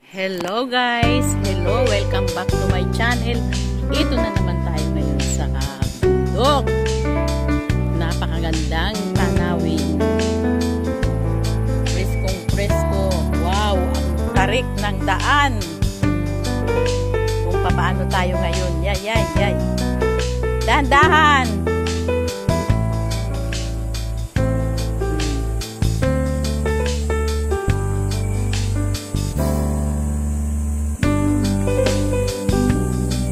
Hello guys! Hello! Welcome back to my channel. Ito na naman tayo ngayon sa bundok. Napakagandang tanawin. Preskong presko. Wow! Ang tarik ng daan. Kung paano tayo ngayon. Yay! Dahan-dahan!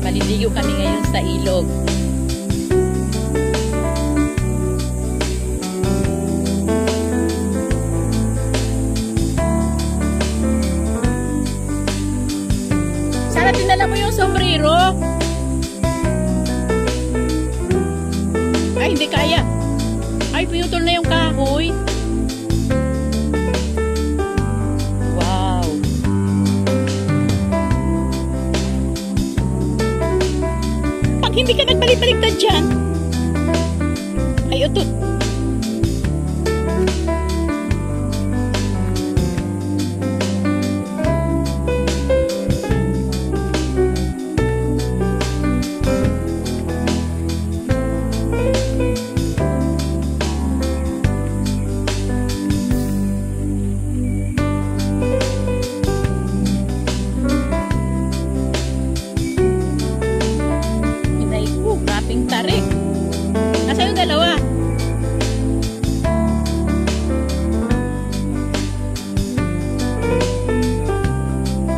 Maliligo kami ngayon sa ilog. Sana dinala mo yung sombrero. Ay, hindi kaya. Ay, pinutol na yung kahoy. Hindi ka nagbalik-baliktad dyan. Ay, utot. Tarik. Nasa yung dalawa?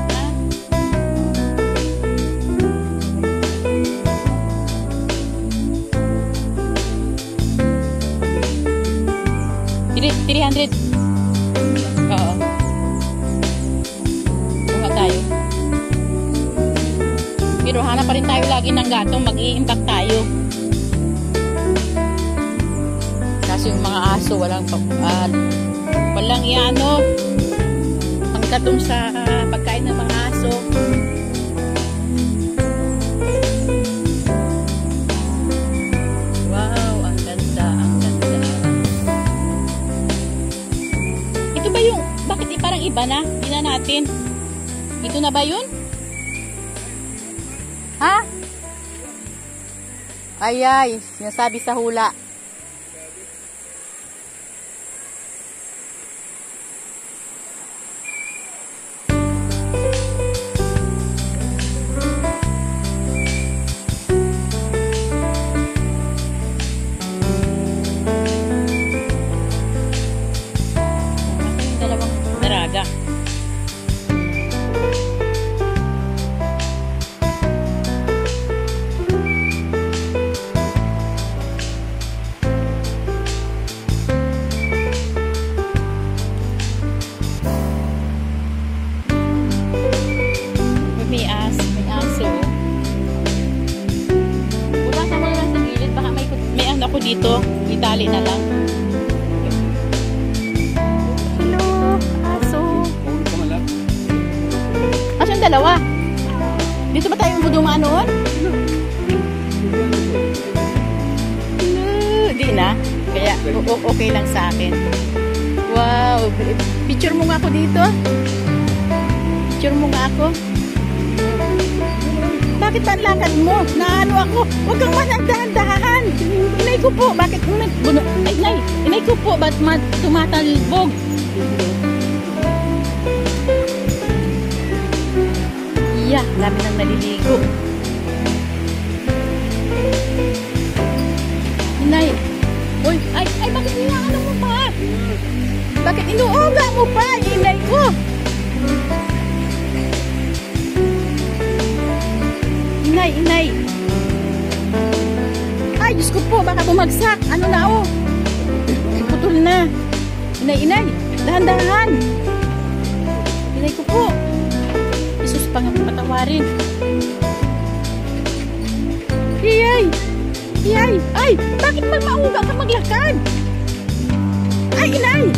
Ha? 300. Oo. Kuha tayo. Pero hanap pa rin tayo lagi ng gatong. Mag-i-impact tayo. Kasi yung mga aso walang iano ang katong sa pagkain ng mga aso. Wow, ang ganda. Ito ba yung bakit parang iba na? Hindi na natin. Ito na ba yun? Ha? Ay, sinasabi sa hula. Daraga. May aso. Bulasan mo lang sa gilid. Baka may ano ako dito. Itali na lang. Dalawa. Dito ba tayo dumaan noon? Di na. Kaya okay lang sa akin. Wow. Picture mo nga ako dito. Picture mo nga ako. Bakit ba ang lakad mo? Naano ako? Huwag kang managdahan-dahan. Inay ko po. Bakit? Ay, inay. Inay ko po. Ba't tumatalbog? Yeah, dami nang naliligo. Inay. Uy, ay, bakit inaano mo pa? Bakit inuuga mo pa, inay ko? Inay. Ay, Diyos ko po, baka bumagsak. Ano na, oh? Putol na. Inay. Dahan-dahan. Inay ko po. Isus pa nga patawarin. Iyay! Ay! Bakit magmauga ka maglakad? Ay, inay!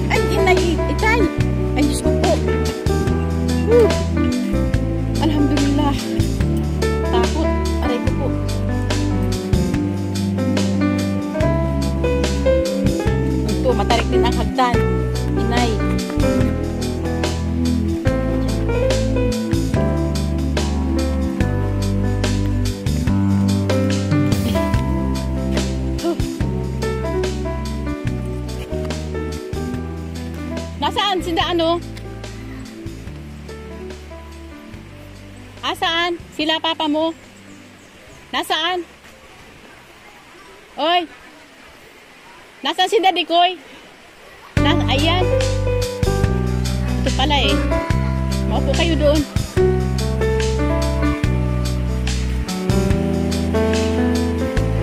Ay, inay! Itay! Ay, Diyos ko po! Alhamdulillah! Takot! Aray ko po! Ito, matarik din ang hagdan. Inay! sila ano? Asaan? Sila papa mo? Nasaan? Oy! Nasaan si Daddy Koy? Ayan. Ito pala eh. Maupo kayo doon.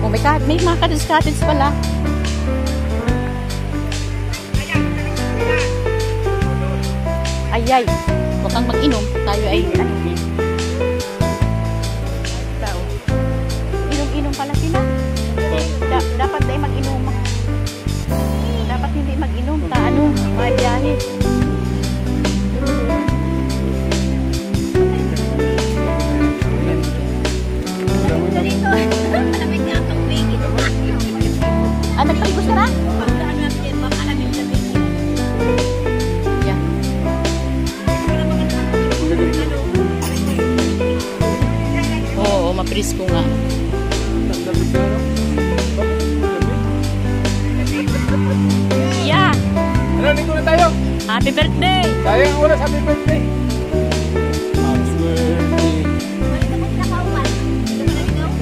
Oh, may mga cottage pala. Ayay. Huwag kang mag-inom. Tayo ay inom pala sila. Dapat ay mag-inom. Dapat hindi mag-inom. Mga biyahe. Nagpalikos ka na? Yeah. Oo, maprisko nga. Yeah. Ano, linggo na tayo? Happy birthday! Sayang ang oras, happy birthday! Happy birthday!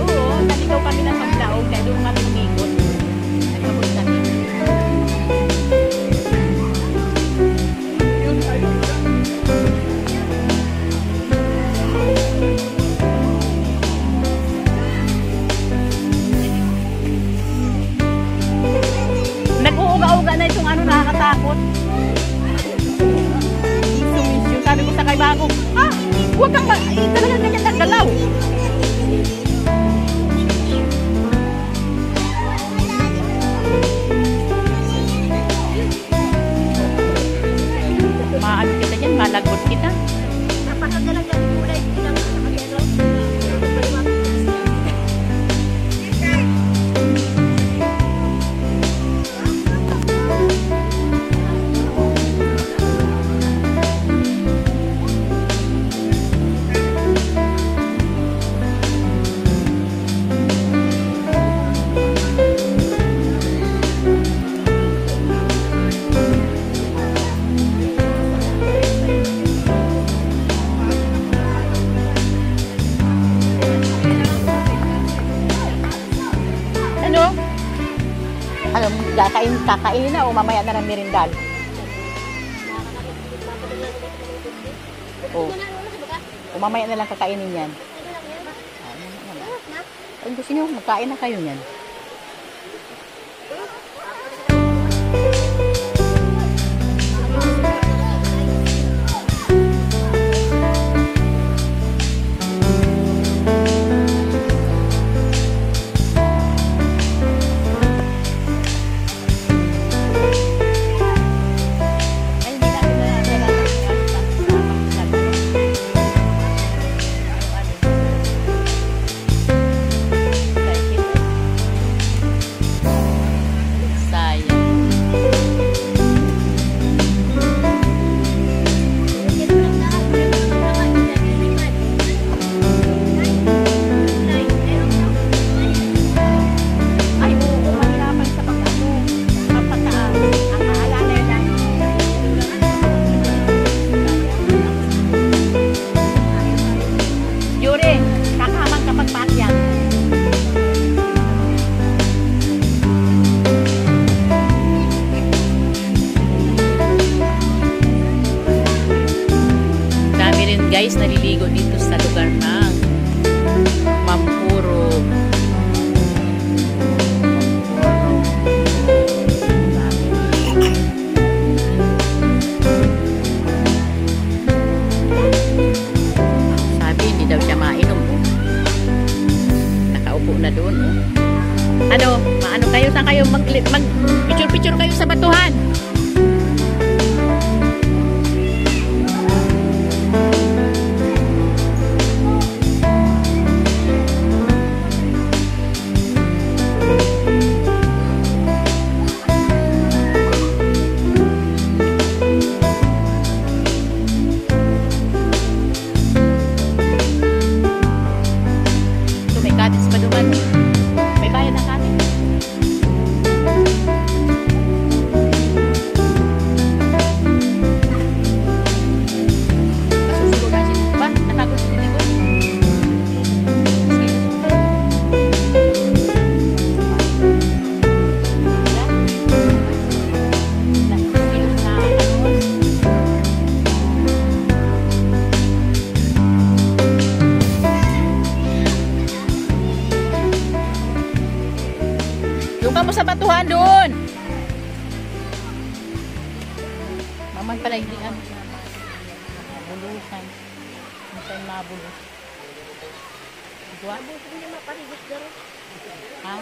Oo, naligaw kami ng paglaog kaya doon kami umikot. Nagpabot kami. Nag-uuga-uga na itong ano, nakakatakot. Issue. Sabi ko sa kay Bagong, huwag kang talagang ganyan nagdalaw. Maano kita dyan, malagot kita. Napakagalang yan kulay. Ano, kakainin na o mamaya na ng merindal? O mamaya na lang kakainin yan. Ay, gusto nyo, magkain na kayo yan. Guys, naliligo dito sa lugar ng Mampuro. Sabi, hindi daw siya mainom. Nakaupo na doon. Ano, maano kayo? Saan kayo mag-picture-picture kayo sa batuhan? Tuhan doon. Mamang pala hindi ano. Bulusan. Hindi tayo mabulus. Diba? Hindi maparigot na rin. Ha?